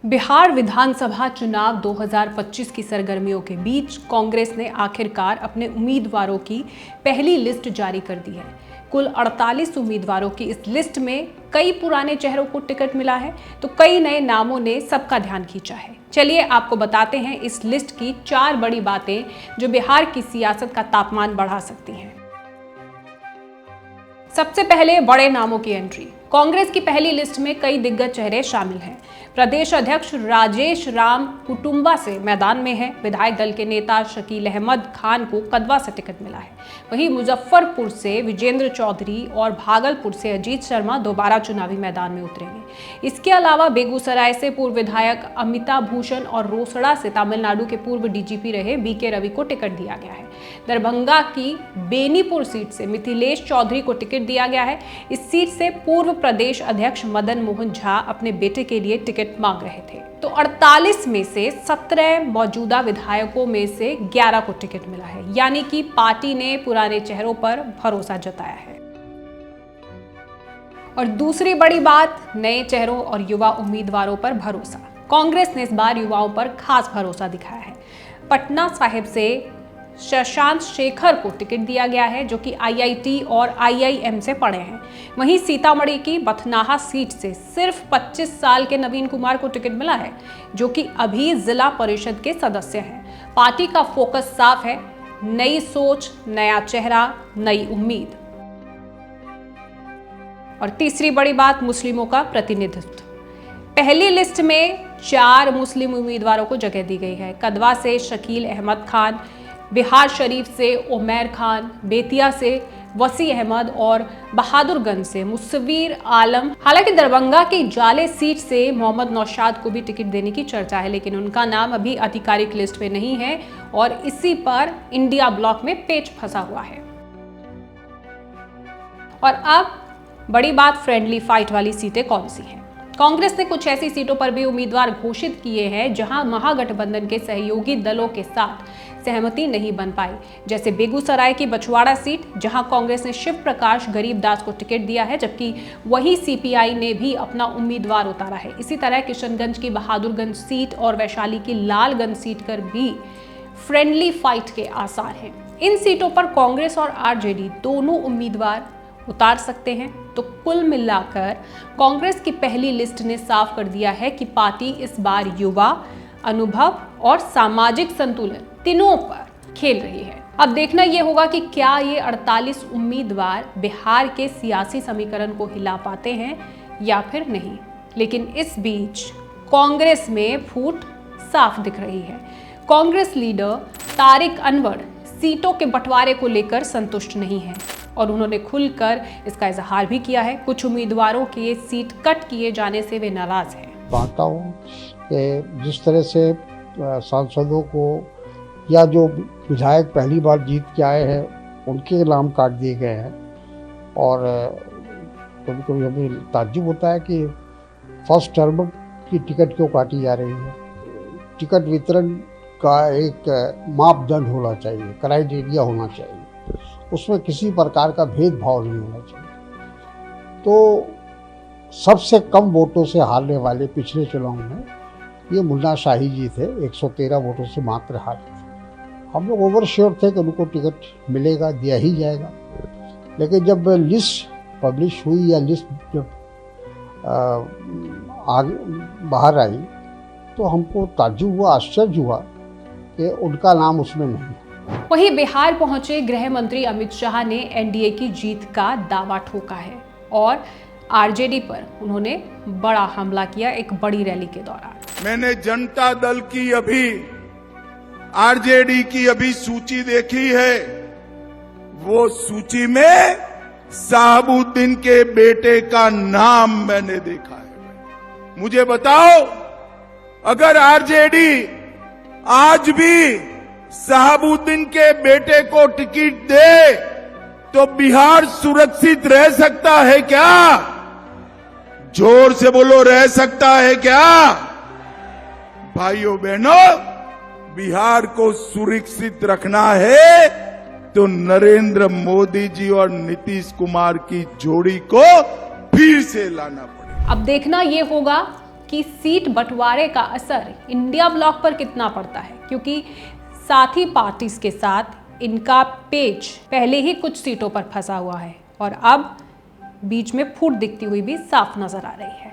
बिहार विधानसभा चुनाव 2025 की सरगर्मियों के बीच कांग्रेस ने आखिरकार अपने उम्मीदवारों की पहली लिस्ट जारी कर दी है। कुल 48 उम्मीदवारों की इस लिस्ट में कई पुराने चेहरों को टिकट मिला है तो कई नए नामों ने सबका ध्यान खींचा है। चलिए आपको बताते हैं इस लिस्ट की 4 बड़ी बातें जो बिहार की सियासत का तापमान बढ़ा सकती हैं। सबसे पहले बड़े नामों की एंट्री। कांग्रेस की पहली लिस्ट में कई दिग्गज चेहरे शामिल हैं। प्रदेश अध्यक्ष राजेश राम कुटुंबा से मैदान में है। विधायक दल के नेता शकील अहमद खान को कदवा से टिकट मिला है। वहीं मुजफ्फरपुर से विजेंद्र चौधरी और भागलपुर से अजीत शर्मा दोबारा चुनावी मैदान में उतरेंगे। इसके अलावा बेगूसराय से पूर्व विधायक अमिताभ भूषण और रोसड़ा से तमिलनाडु के पूर्व डीजीपी रहे बीके रवि को टिकट दिया गया है। दरभंगा की बेनीपुर सीट से मिथिलेश चौधरी को टिकट दिया गया है। इस सीट से पूर्व प्रदेश अध्यक्ष मदन मोहन झा अपने बेटे के लिए टिकट मांग रहे थे। तो 48 में से 17 मौजूदा विधायकों में से 11 को टिकट मिला है, यानी कि पार्टी ने पुराने चेहरों पर भरोसा जताया है। और दूसरी बड़ी बात, नए चेहरों और युवा उम्मीदवारों पर भरोसा। कांग्रेस ने इस बार युवाओं पर खास भरोसा दिखाया है। पटना साहिब से शशांक शेखर को टिकट दिया गया है, जो कि आईआईटी और आईआईएम से पढ़े हैं। वहीं सीतामढ़ी की बथनाहा सीट से सिर्फ 25 साल के नवीन कुमार को टिकट मिला है, जो कि अभी जिला परिषद के सदस्य हैं। पार्टी का फोकस साफ है, नई सोच, नया चेहरा, नई उम्मीद। और तीसरी बड़ी बात, मुस्लिमों का प्रतिनिधित्व। पहली लिस्ट में 4 मुस्लिम उम्मीदवारों को जगह दी गई है। कदवा से शकील अहमद खान, बिहार शरीफ से उमैर खान, बेतिया से वसी अहमद और बहादुरगंज से मुसव्विर आलम। हालांकि दरभंगा की जाले सीट से मोहम्मद नौशाद को भी टिकट देने की चर्चा है, लेकिन उनका नाम अभी आधिकारिक लिस्ट में नहीं है और इसी पर इंडिया ब्लॉक में पेच फंसा हुआ है। और अब बड़ी बात, फ्रेंडली फाइट वाली सीटें कौन सी हैं? कांग्रेस ने कुछ ऐसी सीटों पर भी उम्मीदवार घोषित किए हैं जहां महागठबंधन के सहयोगी दलों के साथ सहमति नहीं बन पाई, जैसे बेगूसराय की बछवाड़ा सीट, जहां कांग्रेस ने शिव प्रकाश गरीबदास को टिकट दिया है, जबकि वही सीपीआई ने भी अपना उम्मीदवार उतारा है। इसी तरह किशनगंज की बहादुरगंज सीट और वैशाली की लालगंज सीट पर भी फ्रेंडली फाइट के आसार हैं। इन सीटों पर कांग्रेस और आरजेडी दोनों उम्मीदवार उतार सकते हैं। तो कुल मिलाकर कांग्रेस की पहली लिस्ट ने साफ कर दिया है कि पार्टी इस बार युवा, अनुभव और सामाजिक संतुलन तीनों पर खेल रही है। अब देखना यह होगा कि क्या ये 48 उम्मीदवार बिहार के सियासी समीकरण को हिला पाते हैं या फिर नहीं। लेकिन इस बीच कांग्रेस में फूट साफ दिख रही है। कांग्रेस लीडर तारिक अनवर सीटों के बंटवारे को लेकर संतुष्ट नहीं है और उन्होंने खुलकर इसका इजहार भी किया है। कुछ उम्मीदवारों के सीट कट किए जाने से वे नाराज हैं। मानता हूँ कि जिस तरह से सांसदों को या जो विधायक पहली बार जीत के आए हैं उनके नाम काट दिए गए हैं, और कभी कभी हमें ताज्जुब होता है कि फर्स्ट टर्म की टिकट क्यों काटी जा रही है। टिकट वितरण का एक मापदंड होना चाहिए, क्राइटेरिया होना चाहिए, उसमें किसी प्रकार का भेदभाव नहीं होना चाहिए। तो सबसे कम वोटों से हारने वाले पिछले चुनाव में ये मुन्ना शाही जी थे, 113 वोटों से मात्र हारे थे। हम लोग ओवर श्योर थे कि उनको टिकट मिलेगा, दिया ही जाएगा। लेकिन जब लिस्ट पब्लिश हुई या लिस्ट जब आगे बाहर आई तो हमको ताज्जुब हुआ, आश्चर्य हुआ कि उनका नाम उसमें नहीं। वहीं बिहार पहुंचे गृह मंत्री अमित शाह ने एनडीए की जीत का दावा ठोका है और आरजेडी पर उन्होंने बड़ा हमला किया एक बड़ी रैली के दौरान। मैंने जनता दल की अभी आरजेडी की अभी सूची देखी है। वो सूची में शहाबुद्दीन के बेटे का नाम मैंने देखा है। मुझे बताओ, अगर आरजेडी आज भी शहाबुद्दीन के बेटे को टिकट दे तो बिहार सुरक्षित रह सकता है क्या? जोर से बोलो, रह सकता है क्या? भाइयों बहनों, बिहार को सुरक्षित रखना है तो नरेंद्र मोदी जी और नीतीश कुमार की जोड़ी को फिर से लाना पड़ेगा। अब देखना यह होगा कि सीट बंटवारे का असर इंडिया ब्लॉक पर कितना पड़ता है, क्योंकि साथी पार्टीज के साथ इनका पेच पहले ही कुछ सीटों पर फंसा हुआ है और अब बीच में फूट दिखती हुई भी साफ नजर आ रही है।